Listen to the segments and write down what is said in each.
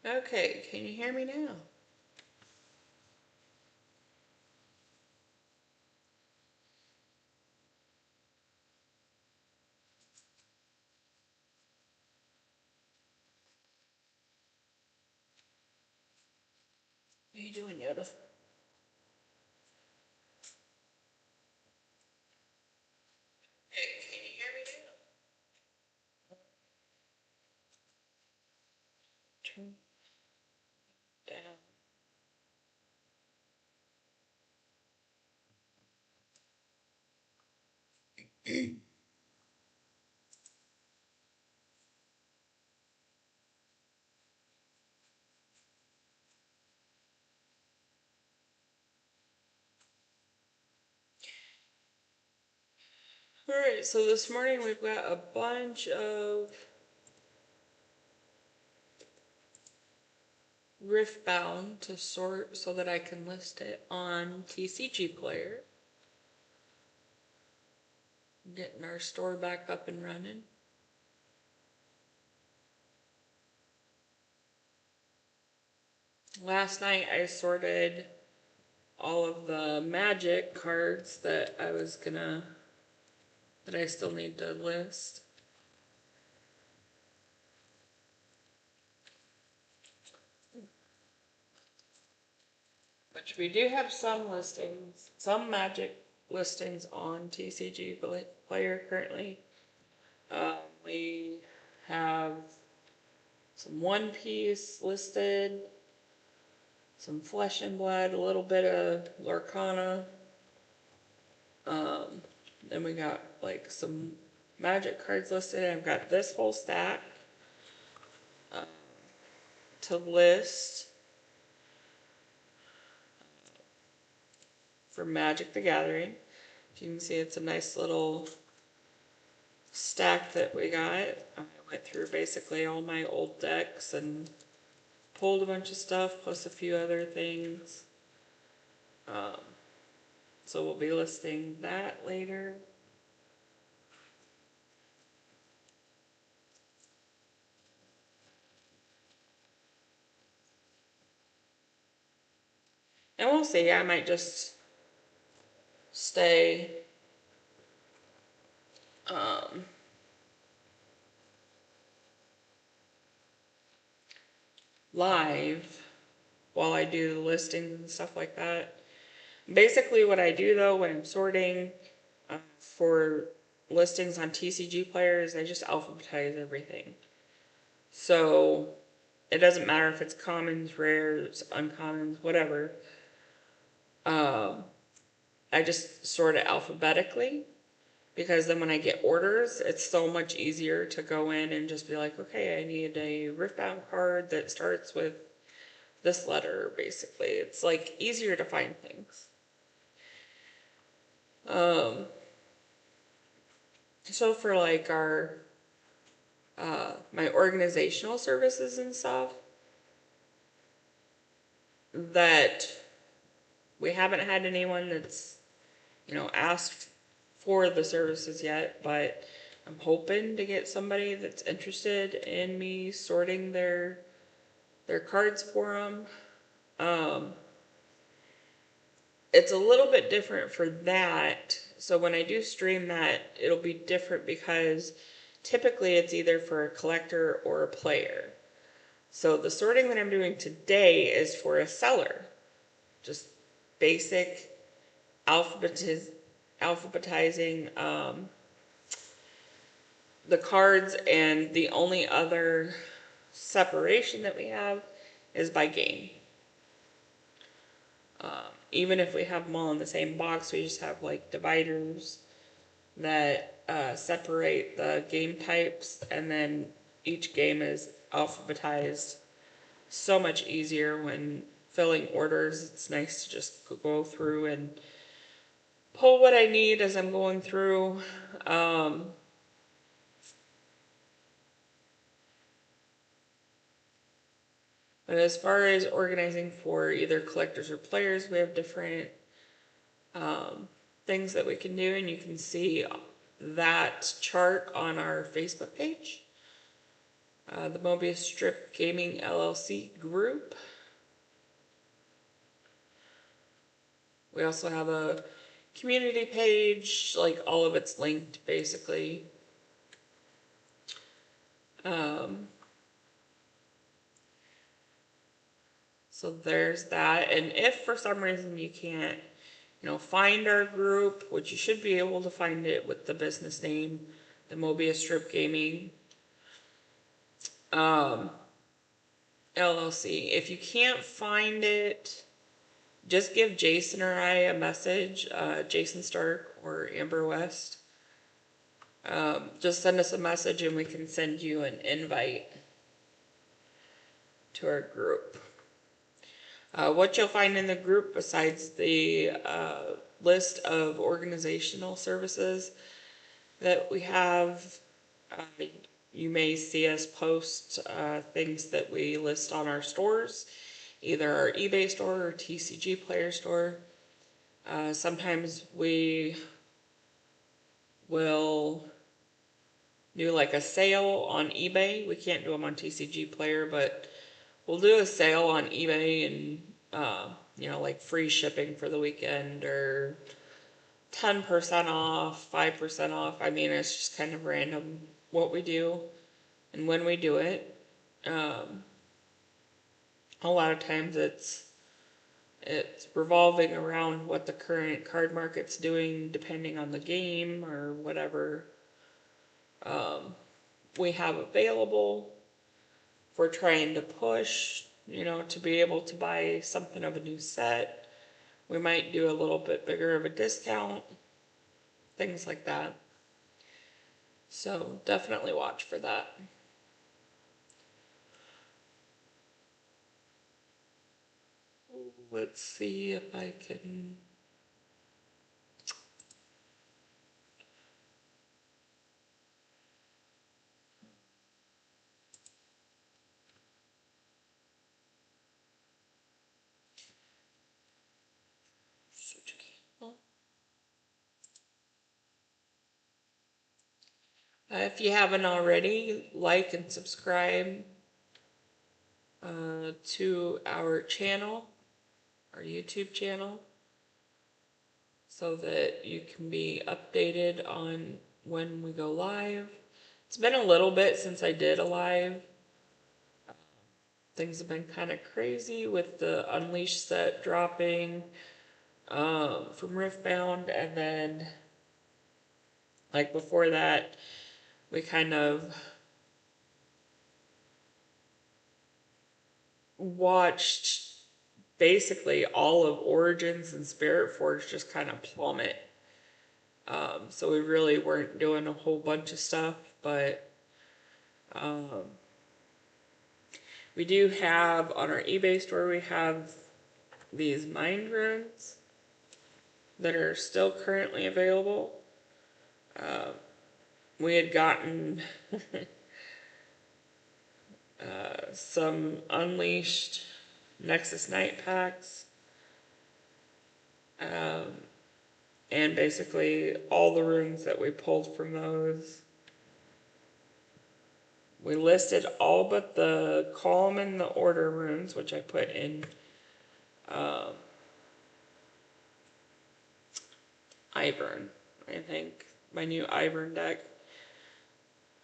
Okay, can you hear me now? What are you doing, Yoda? Hey, can you hear me now? Turn down. Alright, so this morning we've got a bunch of Riftbound to sort so that I can list it on TCG Player. Getting our store back up and running. Last night I sorted all of the magic cards that I still need to list. Which we do have some listings, some magic listings on TCG Player currently. We have some One Piece listed, some Flesh and Blood, a little bit of Lorcana. Then we got like some magic cards listed. I've got this whole stack to list for Magic the Gathering. As you can see, it's a nice little stack that we got. I went through basically all my old decks and pulled a bunch of stuff plus a few other things. So we'll be listing that later. And we'll see, I might just stay live while I do the listings and stuff like that. Basically what I do though when I'm sorting for listings on TCG Player is I just alphabetize everything. So it doesn't matter if it's commons, rares, uncommons, whatever. I just sort it alphabetically because then when I get orders, it's so much easier to go in and just be like, okay, I need a Riftbound card that starts with this letter, basically. It's like easier to find things. So for like our my organizational services and stuff, that we haven't had anyone that's asked for the services yet, but I'm hoping to get somebody that's interested in me sorting their cards for them. It's a little bit different for that. So when I do stream that, it'll be different because typically it's either for a collector or a player. So the sorting that I'm doing today is for a seller. Just basic alphabetizing the cards, and the only other separation that we have is by game. Even if we have them all in the same box, we just have like dividers that separate the game types, and then each game is alphabetized. So much easier when filling orders. It's nice to just go through and pull what I need as I'm going through. But as far as organizing for either collectors or players, we have different things that we can do, and you can see that chart on our Facebook page. The Mobius Strip Gaming LLC group. We also have a community page, like all of it's linked basically. So there's that. And if for some reason you can't, find our group, which you should be able to find it with the business name, the Mobius Strip Gaming LLC. If you can't find it, just give Jason or I a message, Jason Stark or Amber West. Just send us a message and we can send you an invite to our group. What you'll find in the group, besides the list of organizational services that we have, you may see us post things that we list on our stores, either our eBay store or TCG Player store. Sometimes we will do like a sale on eBay. We can't do them on TCG Player, but we'll do a sale on eBay and, like free shipping for the weekend or 10% off, 5% off. I mean, it's just kind of random what we do and when we do it. A lot of times it's revolving around what the current card market's doing, depending on the game or whatever we have available. If we're trying to push, to be able to buy something of a new set, we might do a little bit bigger of a discount, things like that. So definitely watch for that. Let's see if I can... If you haven't already, like and subscribe to our channel, our YouTube channel, so that you can be updated on when we go live. It's been a little bit since I did a live. Things have been kind of crazy with the Unleashed set dropping from Riftbound, and then like before that we kind of watched basically all of Origins and Spirit Forge just kind of plummet. So we really weren't doing a whole bunch of stuff, but we do have on our eBay store, we have these mind runes that are still currently available. We had gotten some Unleashed Nexus Night packs. And basically all the runes that we pulled from those. We listed all but the Calm and the Order runes, which I put in Ivern, I think. My new Ivern deck.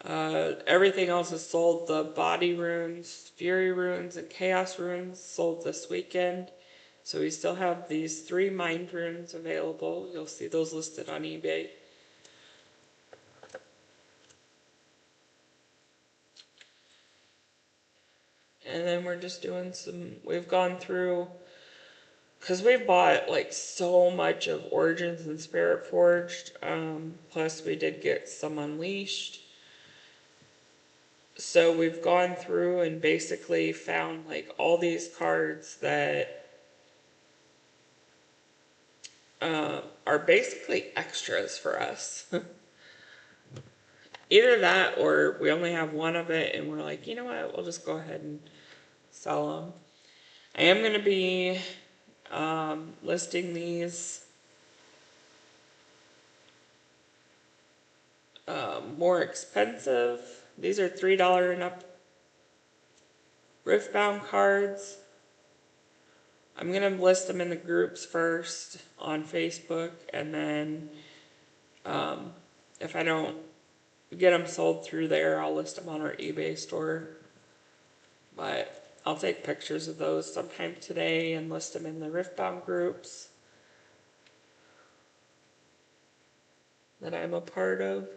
Everything else is sold. The Body runes, Fury runes, and Chaos runes sold this weekend. So we still have these 3 Mind runes available. You'll see those listed on eBay. And then we're just doing we've gone through, because we've bought like so much of Origins and Spirit Forged, plus we did get some Unleashed. So we've gone through and basically found like all these cards that are basically extras for us. Either that or we only have one of it and we're like, you know what, we'll just go ahead and sell them. I am going to be listing these more expensive. These are $3 and up Riftbound cards, I'm going to list them in the groups first on Facebook, and then if I don't get them sold through there, I'll list them on our eBay store. But I'll take pictures of those sometime today and list them in the Riftbound groups that I'm a part of.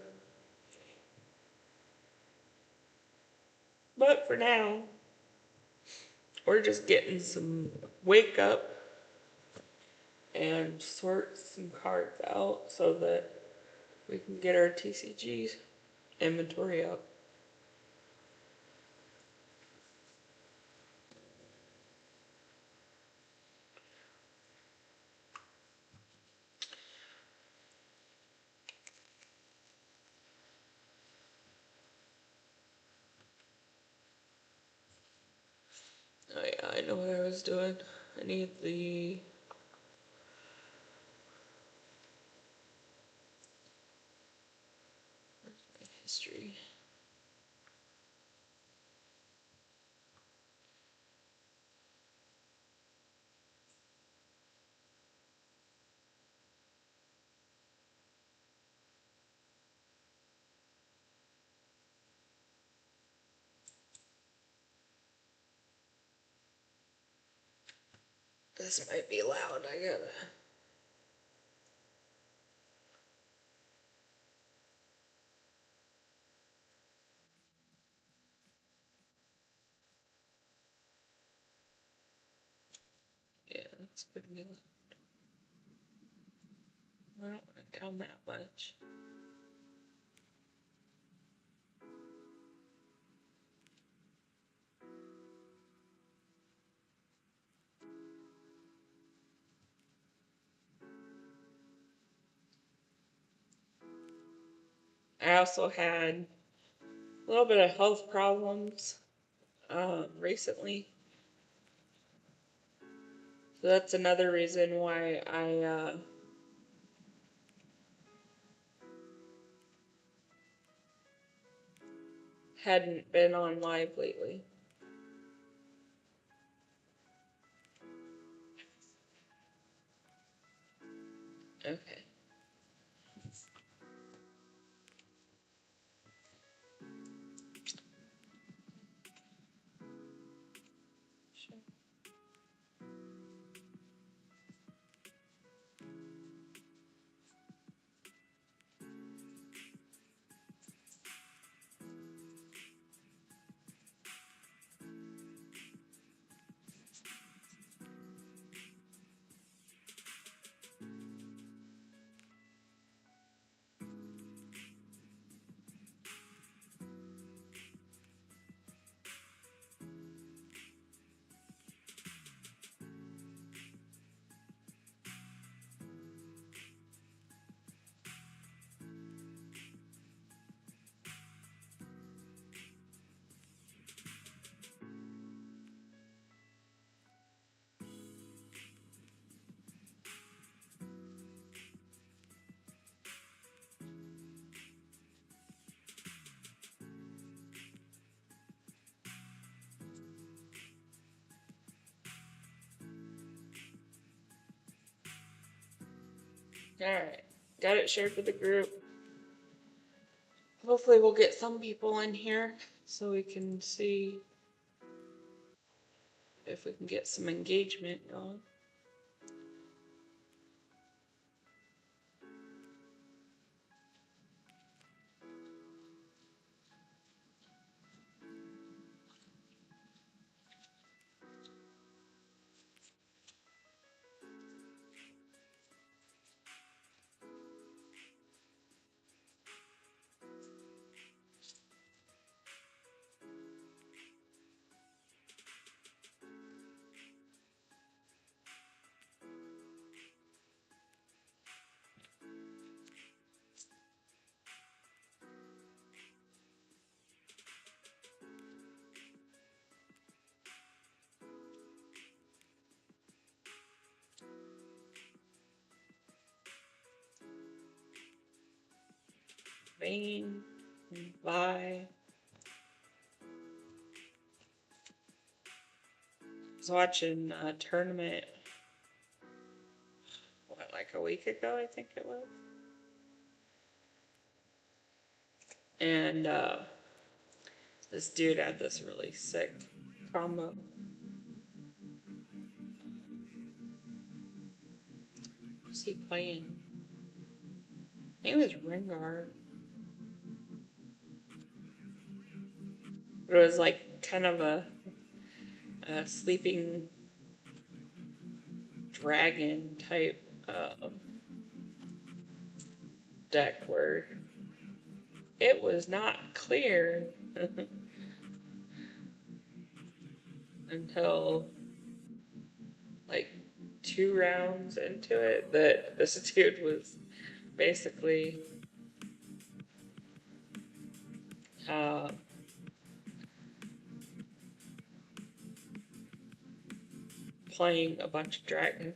But for now, we're just getting some wake up and sort some cards out so that we can get our TCG inventory up. Oh yeah, I know what I was doing. I need the history. This might be loud. I gotta. Yeah, that's good. I don't want to count that much. I also had a little bit of health problems recently. So that's another reason why I hadn't been on live lately. Okay. Sure. Alright. Got it shared with the group. Hopefully we'll get some people in here so we can see if we can get some engagement going. Vane, Vi. was watching a tournament, like a week ago, I think it was. And this dude had this really sick combo. What was he playing? I think it was Rengar. It was like kind of a sleeping dragon type deck where it was not clear until like 2 rounds into it that this dude was basically playing a bunch of dragons.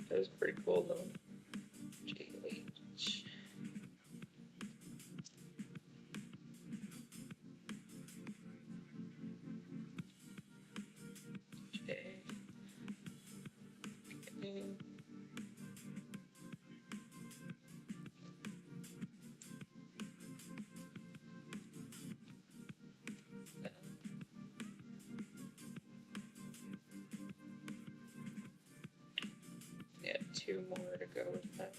It was pretty cool though. GH. Yeah, 2 more to go with that.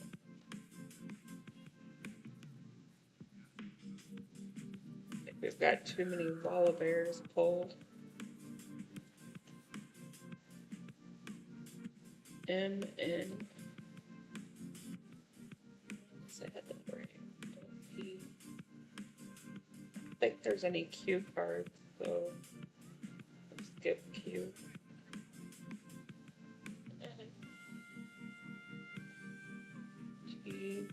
I think we've got too many Walla Bears pulled. M N. I had the brain. P. I don't think there's any Q cards, so let's skip Q. T.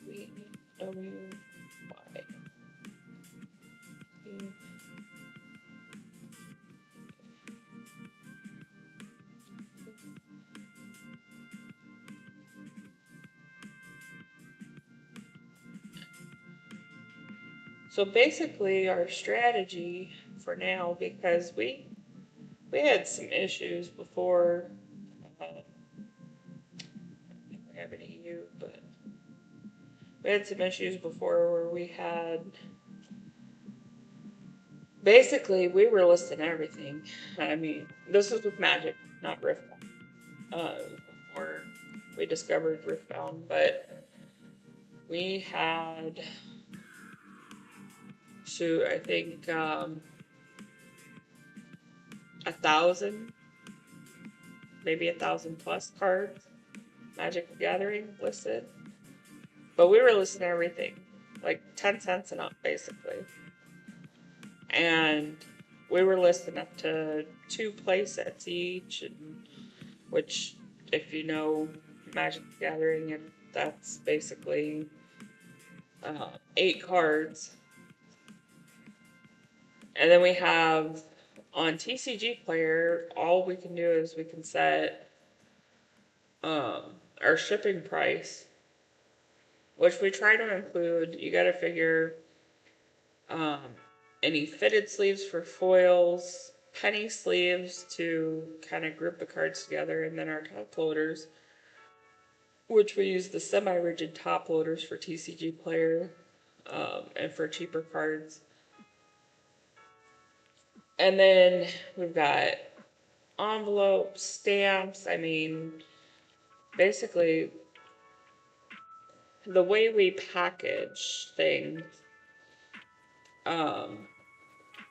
V. W. Y. T. So basically our strategy for now, because we had some issues before, I don't have any EU, but we had some issues before where we had, basically we were listing everything. I mean, this was with Magic, not Riftbound, before we discovered Riftbound, but we had, shoot, I think 1,000, maybe 1,000 plus cards, Magic the Gathering listed. But we were listing everything, like 10 cents and up, basically. And we were listing up to 2 play sets each, and, which, if you know Magic the Gathering, and that's basically 8 cards. And then we have, on TCG Player, all we can do is we can set our shipping price, which we try to include. You got to figure any fitted sleeves for foils, penny sleeves to kind of group the cards together, and then our top loaders, which we use the semi-rigid top loaders for TCG Player and for cheaper cards. And then we've got envelopes, stamps. I mean, basically, the way we package things,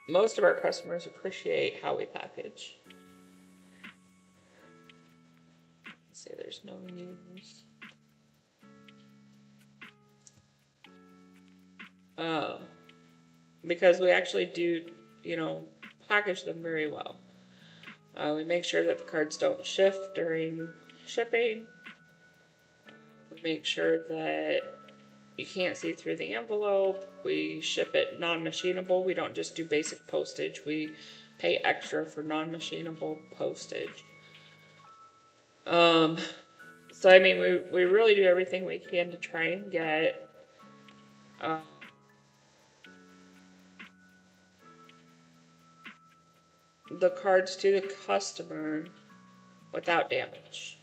most of our customers appreciate how we package. Let's see, there's no news. Because we actually do, package them very well. We make sure that the cards don't shift during shipping. We make sure that you can't see through the envelope. We ship it non-machinable. We don't just do basic postage. We pay extra for non-machinable postage. So I mean, we really do everything we can to try and get the cards to the customer without damage,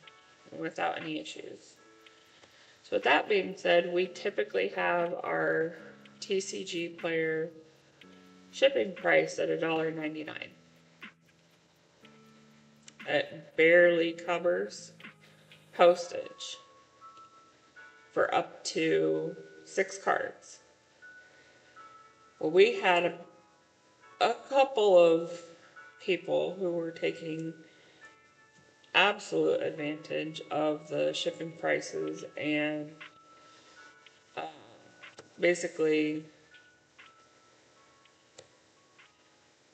without any issues. So with that being said, we typically have our TCG player shipping price at $1.99. It barely covers postage for up to 6 cards. Well, we had a couple of people who were taking absolute advantage of the shipping prices and basically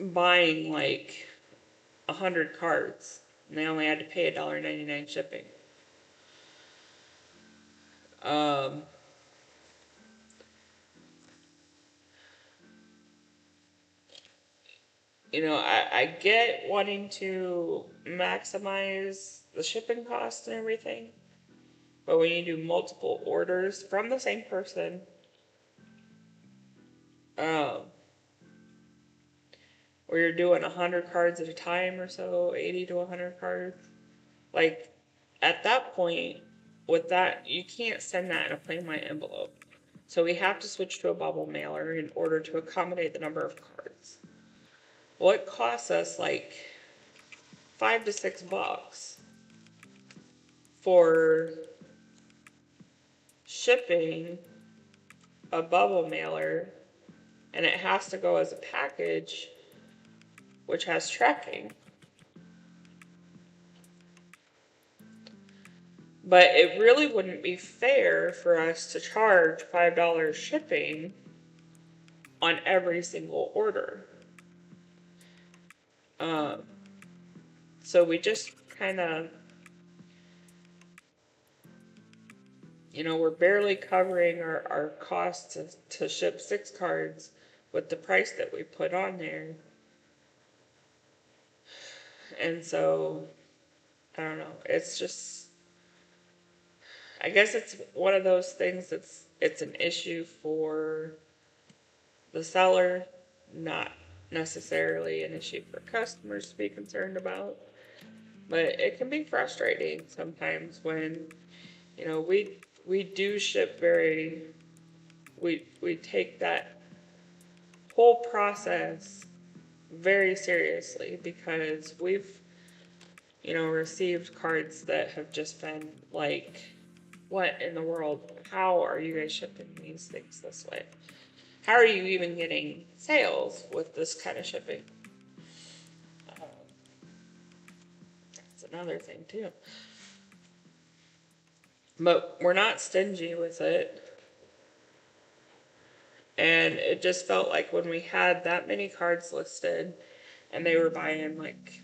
buying like 100 cards, and they only had to pay $1.99 shipping. Um, I get wanting to maximize the shipping cost and everything, but when you do multiple orders from the same person, um, where you're doing 100 cards at a time or so, 80 to 100 cards, like at that point, with that, you can't send that in a plain white envelope. So we have to switch to a bubble mailer in order to accommodate the number of cards. Well, it costs us like $5 to $6 for shipping a bubble mailer, and it has to go as a package, which has tracking. But it really wouldn't be fair for us to charge $5 shipping on every single order. So we just kind of, we're barely covering our costs to ship 6 cards with the price that we put on there. And so, I don't know, it's just, I guess it's one of those things it's an issue for the seller, not necessarily an issue for customers to be concerned about. But it can be frustrating sometimes when, we do ship we take that whole process very seriously, because we've, received cards that have just been like, what in the world? How are you guys shipping these things this way? How are you even getting sales with this kind of shipping? That's another thing too. But we're not stingy with it. And it just felt like when we had that many cards listed and they were buying like,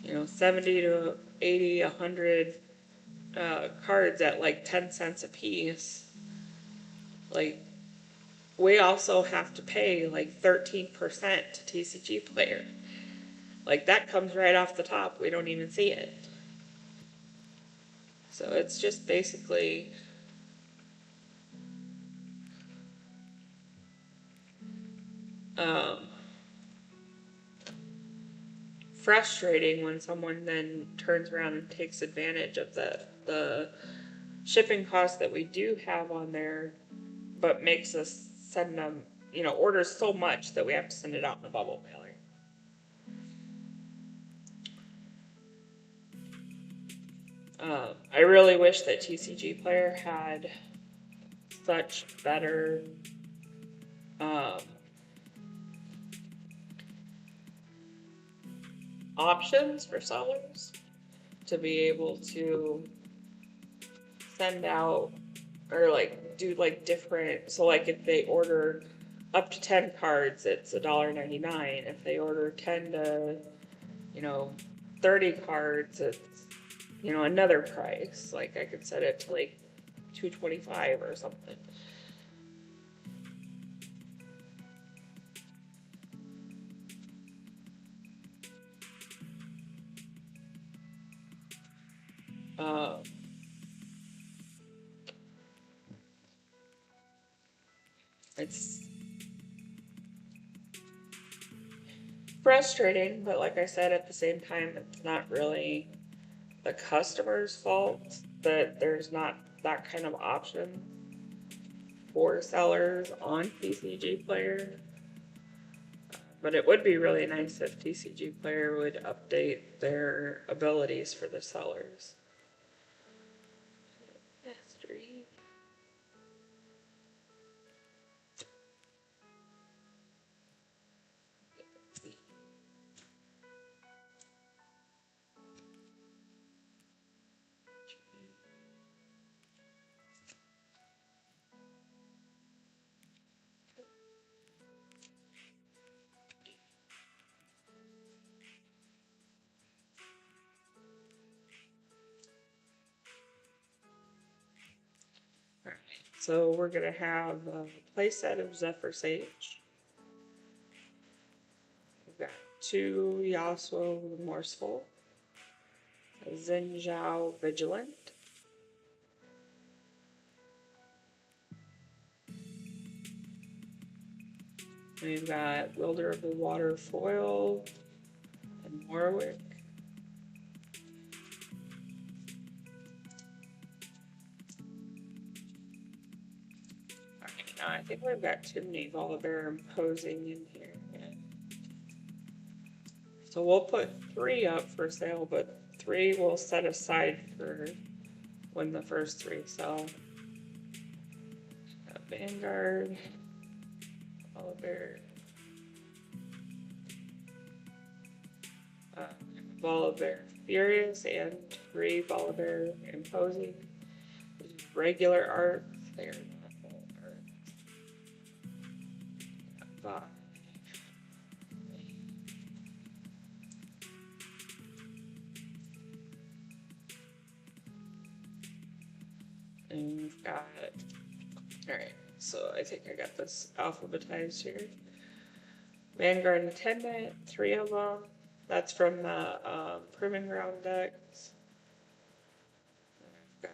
70 to 80, 100 cards at like 10 cents a piece, like we also have to pay like 13% to TCG player. Like that comes right off the top. We don't even see it. So it's just basically frustrating when someone then turns around and takes advantage of the shipping costs that we do have on there, but makes us send them, orders so much that we have to send it out in a bubble mailer. I really wish that TCG Player had such better options for sellers to be able to send out or like do like different, so like if they order up to 10 cards it's $1.99. If they order 10 to 30 cards it's another price. Like I could set it to like $2.25 or something. frustrating, but like I said, at the same time, it's not really the customer's fault that there's not that kind of option for sellers on TCG Player. But it would be really nice if TCG Player would update their abilities for the sellers. Mastery. Alright, so we're going to have a playset of Zephyr Sage. We've got 2 Yasuo Remorseful, a Zhenjiao Vigilant, we've got Wielder of the Water Foil and Warwick. Alright, now I think we've got too many Volibear imposing in here. So we'll put 3 up for sale, but 3 we'll set aside for when the first 3 sell. Got Vanguard, Volibear, Volibear Furious, and 3 Volibear Imposing. Regular art, they're not full art. 5. And we've got, alright, so I think I got this alphabetized here. Vanguard Attendant, 3 of them. That's from the Proving Ground decks. I've got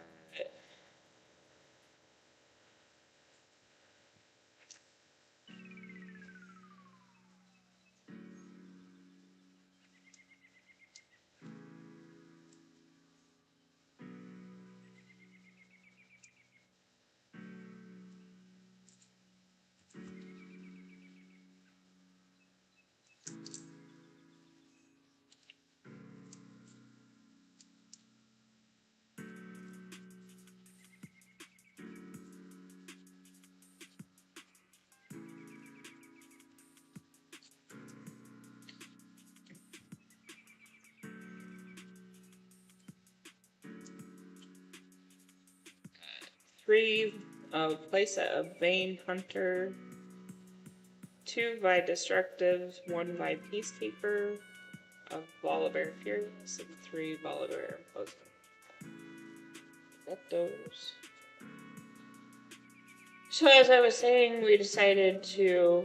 3 playset of Vayne Hunter, 2 by Destructive, 1 by Peacekeeper of Volibear Furious, and 3 Volibear Imposing. Got those. So as I was saying, we decided to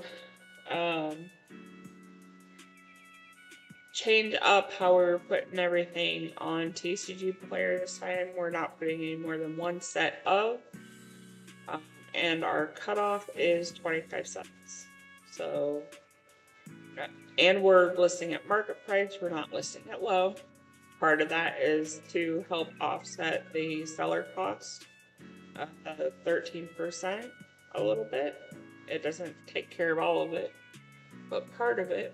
change up how we're putting everything on TCG Player this time. We're not putting any more than 1 set of, and our cutoff is 25 cents. So, and we're listing at market price, we're not listing at low. Part of that is to help offset the seller cost of 13% a little bit. It doesn't take care of all of it, but part of it.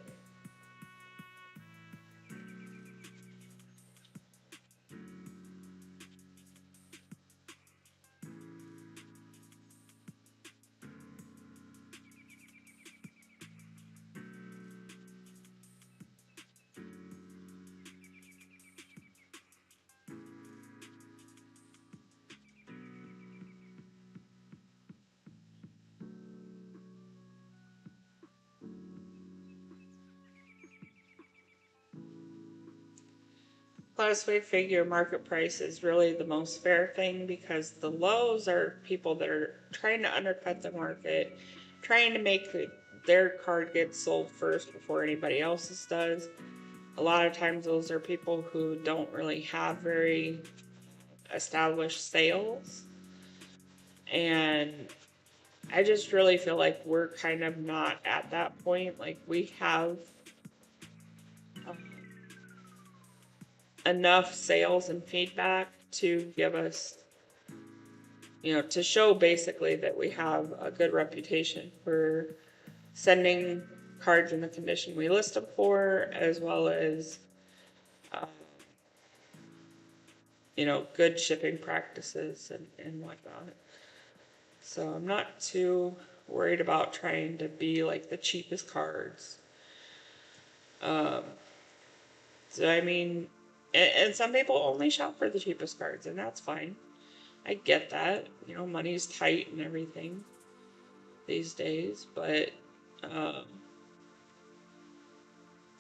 Plus, we figure market price is really the most fair thing because the lows are people that are trying to undercut the market, trying to make their card get sold first before anybody else's does. A lot of times those are people who don't really have very established sales. And I just really feel like we're kind of not at that point. Like we have enough sales and feedback to give us, to show basically that we have a good reputation for sending cards in the condition we list them for, as well as, uh, good shipping practices and whatnot. So I'm not too worried about trying to be like the cheapest cards. Um, so I mean, and some people only shop for the cheapest cards, and that's fine. I get that. Money's tight and everything these days, but um,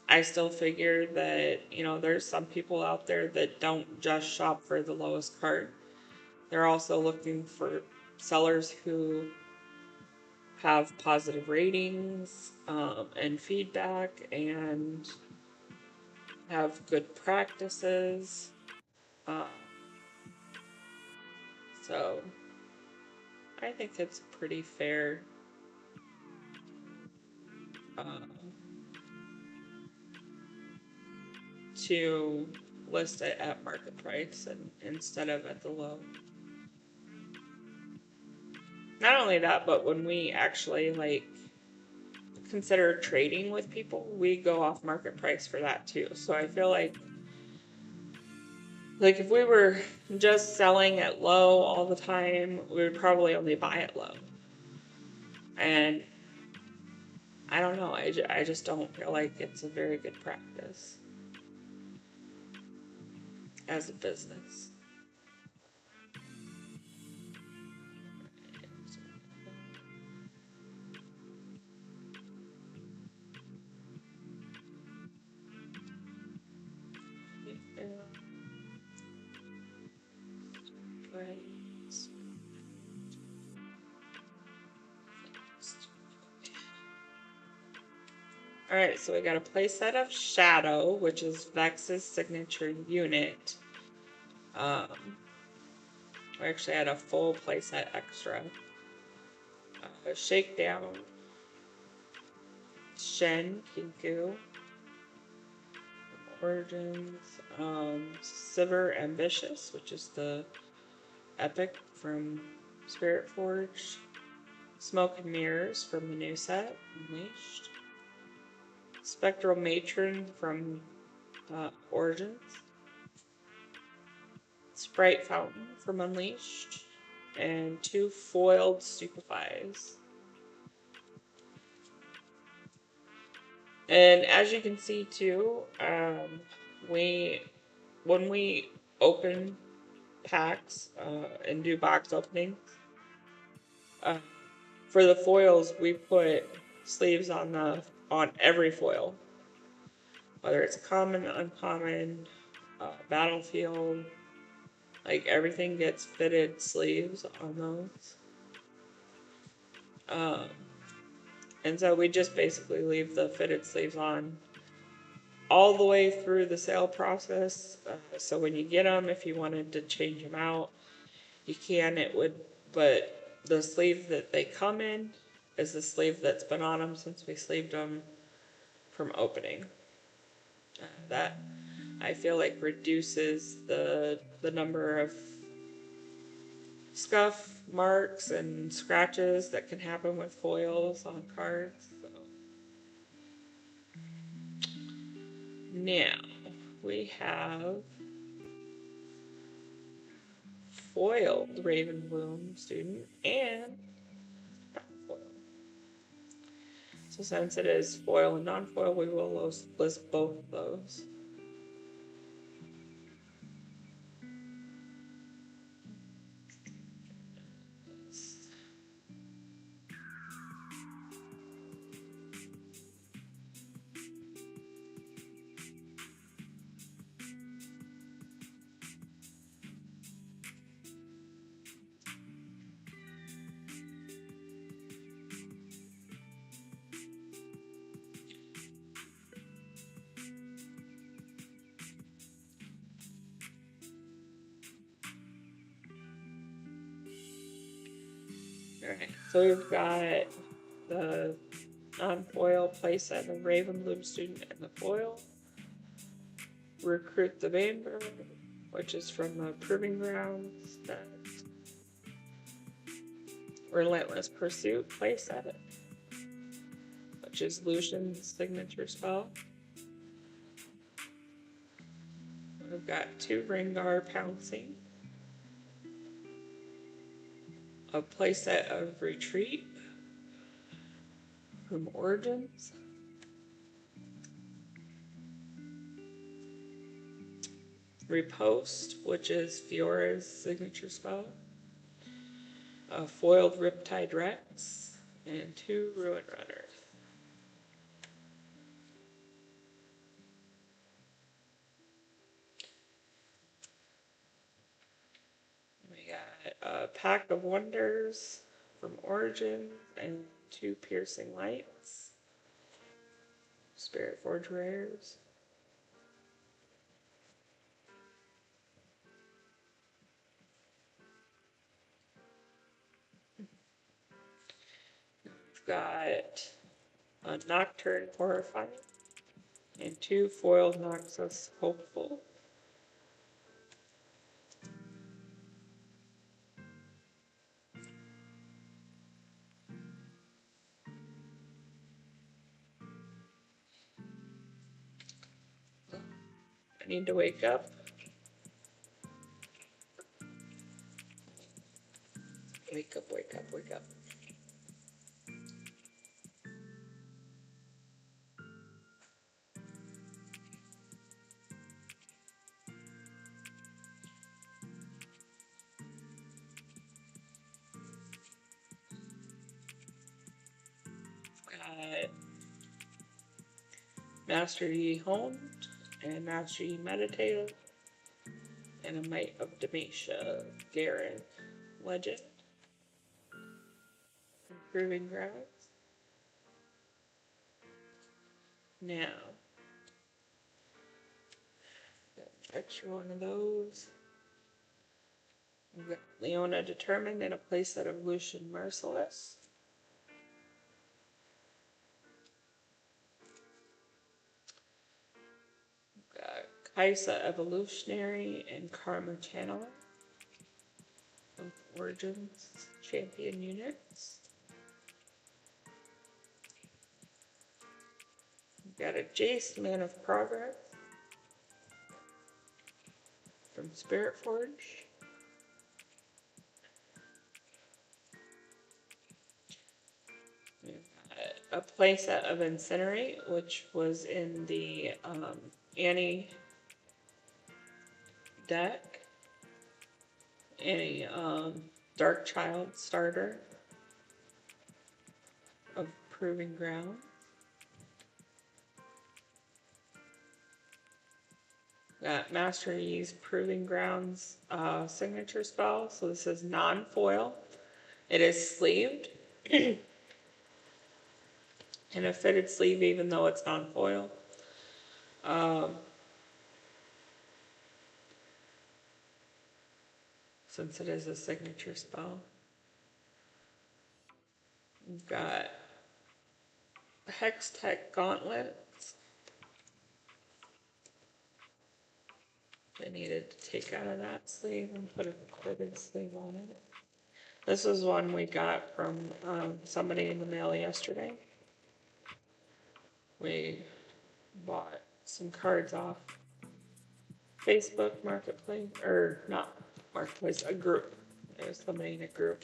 I still figure that, there's some people out there that don't just shop for the lowest card. They're also looking for sellers who have positive ratings and feedback and have good practices. Um, so I think it's pretty fair um, to list it at market price and instead of at the low. Not only that, but when we actually consider trading with people, we go off market price for that too. So I feel like if we were just selling at low all the time, we would probably only buy it low. And I don't know, I just don't feel like it's a very good practice as a business. Alright, so we got a playset of Shadow, which is Vex's signature unit. We actually had a full playset extra. Shakedown, Shen, Kinku, Origins, Sivir Ambitious, which is the epic from Spirit Forge, Smoke and Mirrors from the new set, Unleashed, Spectral Matron from Origins, Sprite Fountain from Unleashed, and 2 foiled Stupefies. And as you can see too, when we open packs and do box openings, for the foils we put sleeves on every foil, whether it's common, uncommon, battlefield. Like everything gets fitted sleeves on those. And so we just basically leave the fitted sleeves on all the way through the sale process. So when you get them, if you wanted to change them out, you can. But the sleeve that they come in is the sleeve that's been on them since we sleeved them from opening. That I feel like reduces the number of scuff marks and scratches that can happen with foils on cards. So. Now we have foiled Ravenbloom student and non-foil. So since it is foil and non-foil, we will list both of those. Alright, so we've got the non-foil playset of Ravenbloom student and the foil. Recruit the Vanguard, which is from the Proving Grounds. Relentless Pursuit playset, which is Lucian's signature spell. We've got 2 Rengar Pouncing, a playset of Retreat from Origins, Repost, which is Fiora's signature spell, a foiled Riptide Rex, and 2 Ruin Runners. We got a Pack of Wonders from Origins and 2 Piercing Lights, Spirit Forge Rares. We've got a Nocturne Horrifying and 2 foiled Noxus Hopeful. I need to wake up. Wake up, wake up, wake up. Got Master Yi Honed and Master Yi Meditative and a Might of Demetia Garen Legend. Improving Grounds. Now, got an extra one of those. We've got Leona Determined and a playset of Lucian Merciless. We've got Kaisa Evolutionary and Karma Channeler. Both Origins champion units. We've got a Jace Man of Progress from Spirit Forge. We've got a playset of Incinerate, which was in the Annie deck. A Dark Child starter of Proving Ground. Got Master Yi's Proving Grounds signature spell. So this is non-foil. It is sleeved. In a fitted sleeve, even though it's non-foil. Since it is a signature spell. We've got Hex Tech Gauntlets. I needed to take out of that sleeve and put a fitted sleeve on it. This is one we got from somebody in the mail yesterday. We bought some cards off Facebook Marketplace, or not Marketplace, a group. There's somebody in a group.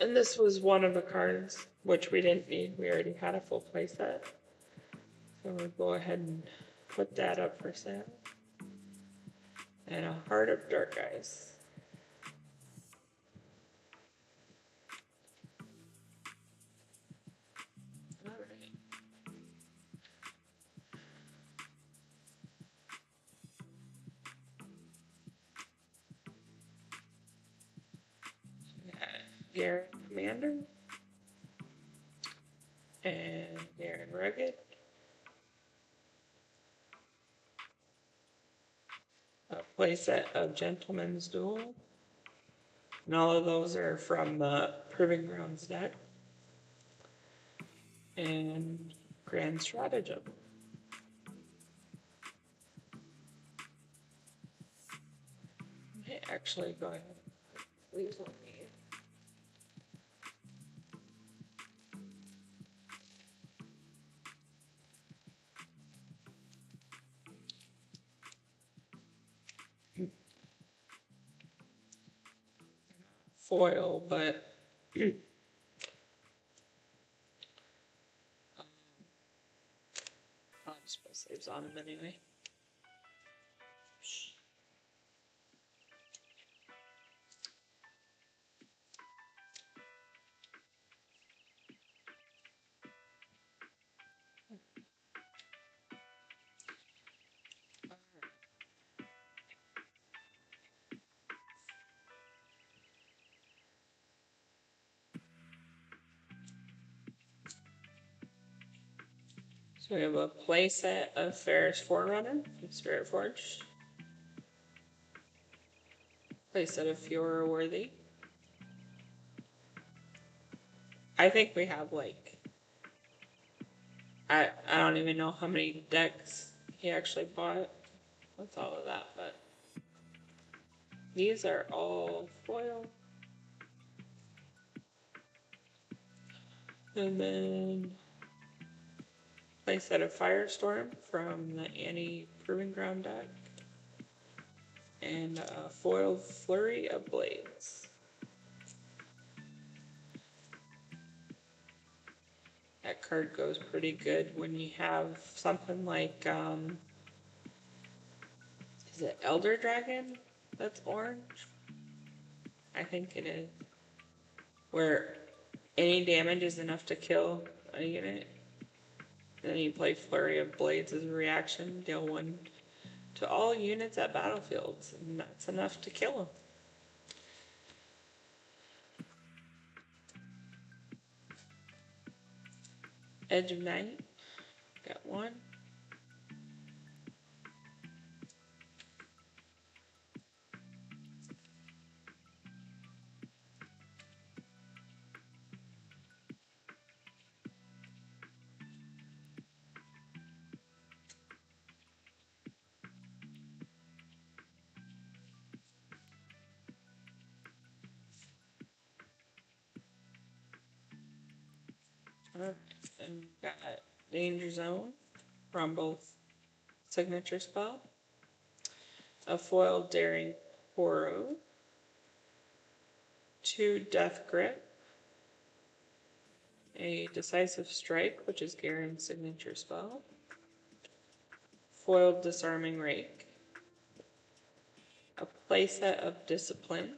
And this was one of the cards, which we didn't need. We already had a full playset. So we'll go ahead and put that up for sale. And a Heart of Dark Ice. Alright. Garen Commander and Garen Rugged. A playset of Gentleman's Duel. And all of those are from the Proving Grounds deck. And Grand Stratagem. might actually go ahead and leave on me. Foil, but I'll just put saves on them anyway. So we have a playset of Ferris Forerunner from Spirit Forge. Playset of Fiora Worthy. I think we have like I don't even know how many decks he actually bought with all of that, but these are all foil. And then playset of Firestorm from the Annie Proving Ground deck. And a foil Flurry of Blades. That card goes pretty good when you have something like, is it Elder Dragon that's orange? I think it is. Where any damage is enough to kill a unit. Then you play Flurry of Blades as a reaction, deal 1 to all units at battlefields, and that's enough to kill them. Edge of Night, got 1. And we've got Danger Zone from both signature spell. A foil Daring Poro. 2 Death Grip. A Decisive Strike, which is Garen's signature spell. Foiled Disarming Rake. A playset of Discipline.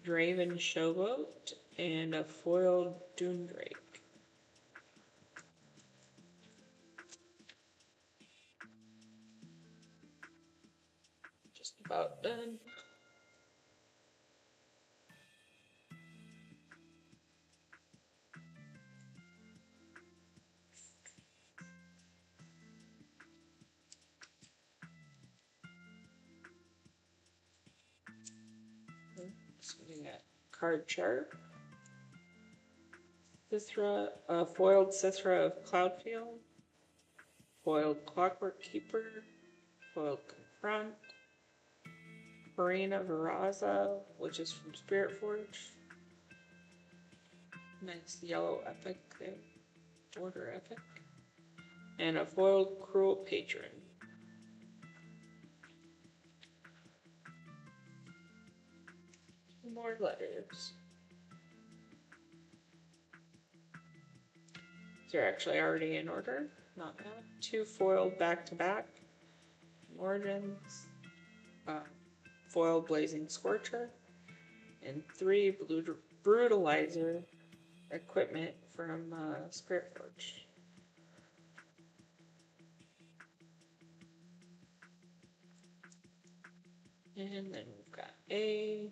Draven Showboat. And a foiled Doomdrake. Just about done. So we got card chart. Sithra, foiled Sithra of Cloudfield. Foiled Clockwork Keeper. Foiled Confront. Marina Veraza, which is from Spirit Forge. Nice yellow epic there. Order epic. And a foiled Cruel Patron. More letters. They're actually already in order. Not bad. 2 foiled back to back. Origins. Foiled Blazing Scorcher. And 3 Brutalizer equipment from Spirit Forge. And then we've got a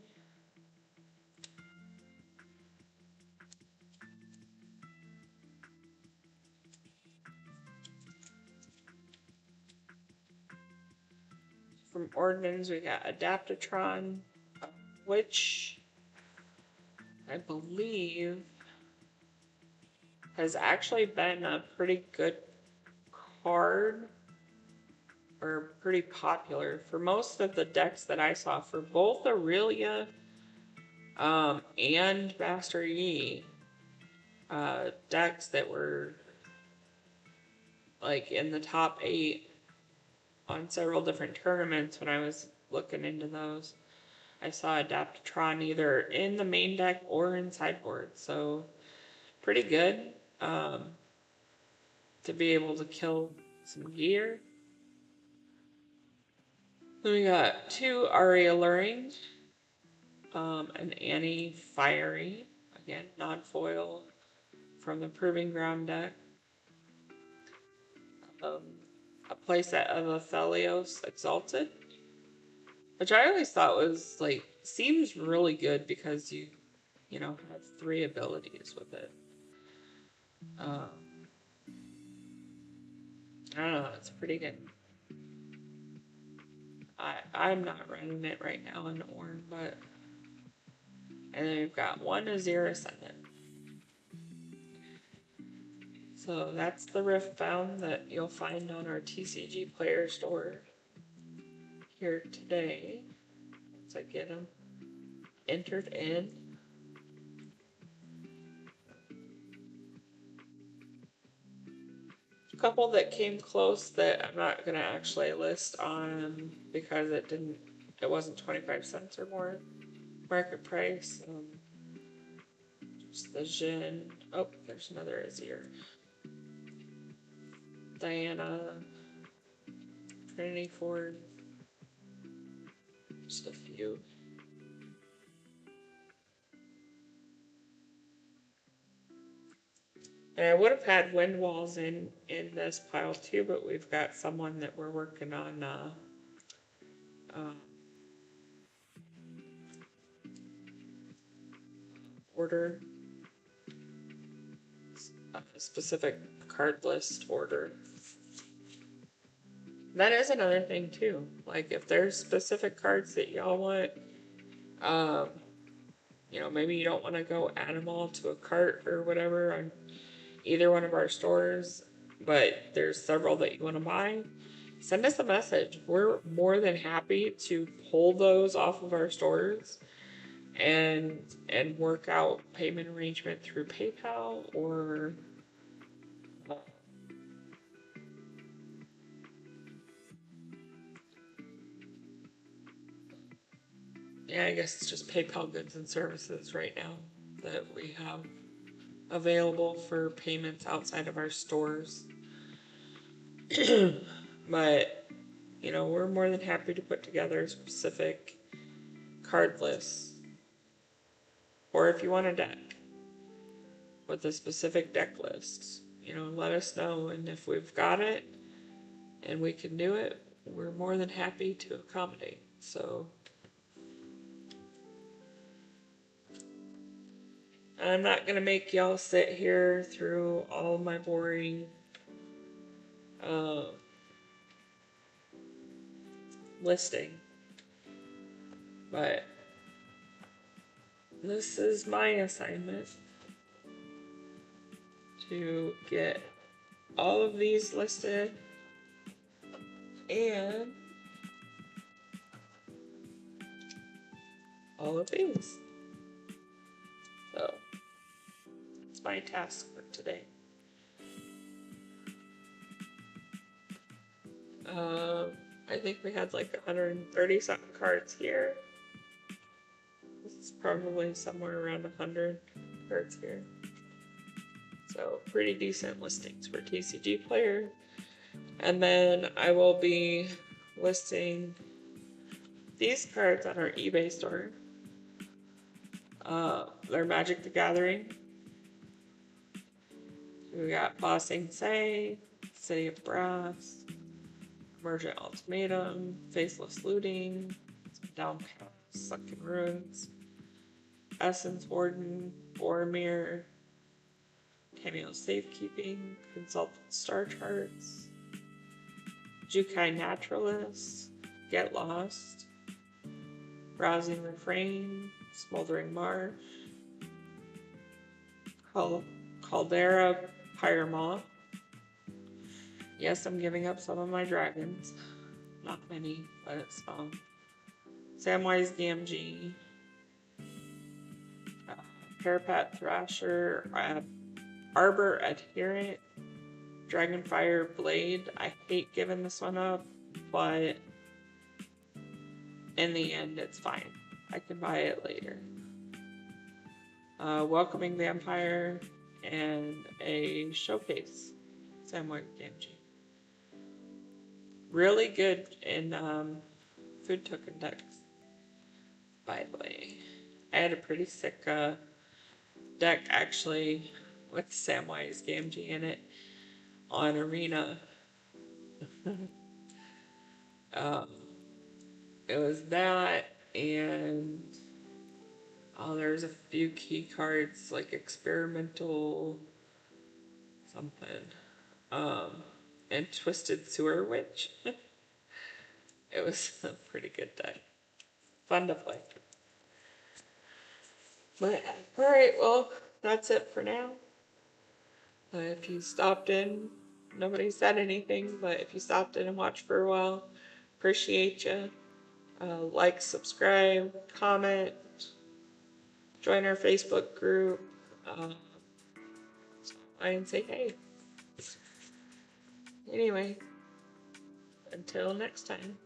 from Ordnance, we got Adaptatron, which I believe has actually been a pretty good card are pretty popular for most of the decks that I saw for both Aurelia and Master Yi decks that were like in the top 8 on several different tournaments. When I was looking into those, I saw Adaptatron either in the main deck or in sideboard, so pretty good to be able to kill some gear. Then we got 2 Ari Alluring, an Annie Fiery, again non-foil from the Proving Ground deck. A playset of Athelios Exalted, which I always thought was like seems really good because you know have 3 abilities with it. I don't know, it's pretty good. I'm not running it right now in Orn, but and then we've got 1 Azir Ascendant. So that's the Riftbound that you'll find on our TCG player store here today. Once I get them entered in. A couple that came close that I'm not gonna actually list on because it wasn't 25 cents or more market price. Just the Jin. Oh, there's another Azir. Diana, Trinity Ford, just a few. And I would have had wind walls in this pile too, but we've got someone that we're working on order, a specific card list order. That is another thing too. Like if there's specific cards that y'all want, you know, maybe you don't want to go add them all to a cart or whatever on either one of our stores, but there's several that you want to buy, send us a message. We're more than happy to pull those off of our stores and work out payment arrangement through PayPal or yeah, I guess it's just PayPal goods and services right now that we have available for payments outside of our stores. But, you know, we're more than happy to put together specific card lists. Or if you want a deck with a specific deck list, you know, let us know. And if we've got it and we can do it, we're more than happy to accommodate. So I'm not going to make y'all sit here through all my boring listing. But this is my assignment to get all of these listed and all of these. So it's my task for today. I think we had like 130 something cards here. This is probably somewhere around 100 cards here. So pretty decent listings for TCG player. And then I will be listing these cards on our eBay store. They're Magic the Gathering. We got Bossing Say, City of Brass, Emergent Ultimatum, Faceless Looting, Downcast, Sunken Ruins, Essence Warden, Boromir, Cameo Safekeeping, Consulted Star Charts, Jukai Naturalist, Get Lost, Browsing Refrain, Smoldering Marsh, Caldera Pyromoth. Yes, I'm giving up some of my dragons. Not many, but it's fun. Samwise Gamgee, Parapat Thrasher, Arbor Adherent, Dragonfire Blade. I hate giving this one up, but in the end, it's fine. I can buy it later. Welcoming Vampire, and a Showcase. Samwise Gamgee. Really good in food token decks, by the way. I had a pretty sick deck, actually, with Samwise Gamgee in it on Arena. um, it was that, and there's a few key cards, like Experimental something, and Twisted Sewer Witch. It was a pretty good deck. Fun to play. But, alright, well, that's it for now. If you stopped in, nobody said anything, but if you stopped in and watched for a while, appreciate you. Like, subscribe, comment, join our Facebook group, and say hey. Anyway, until next time.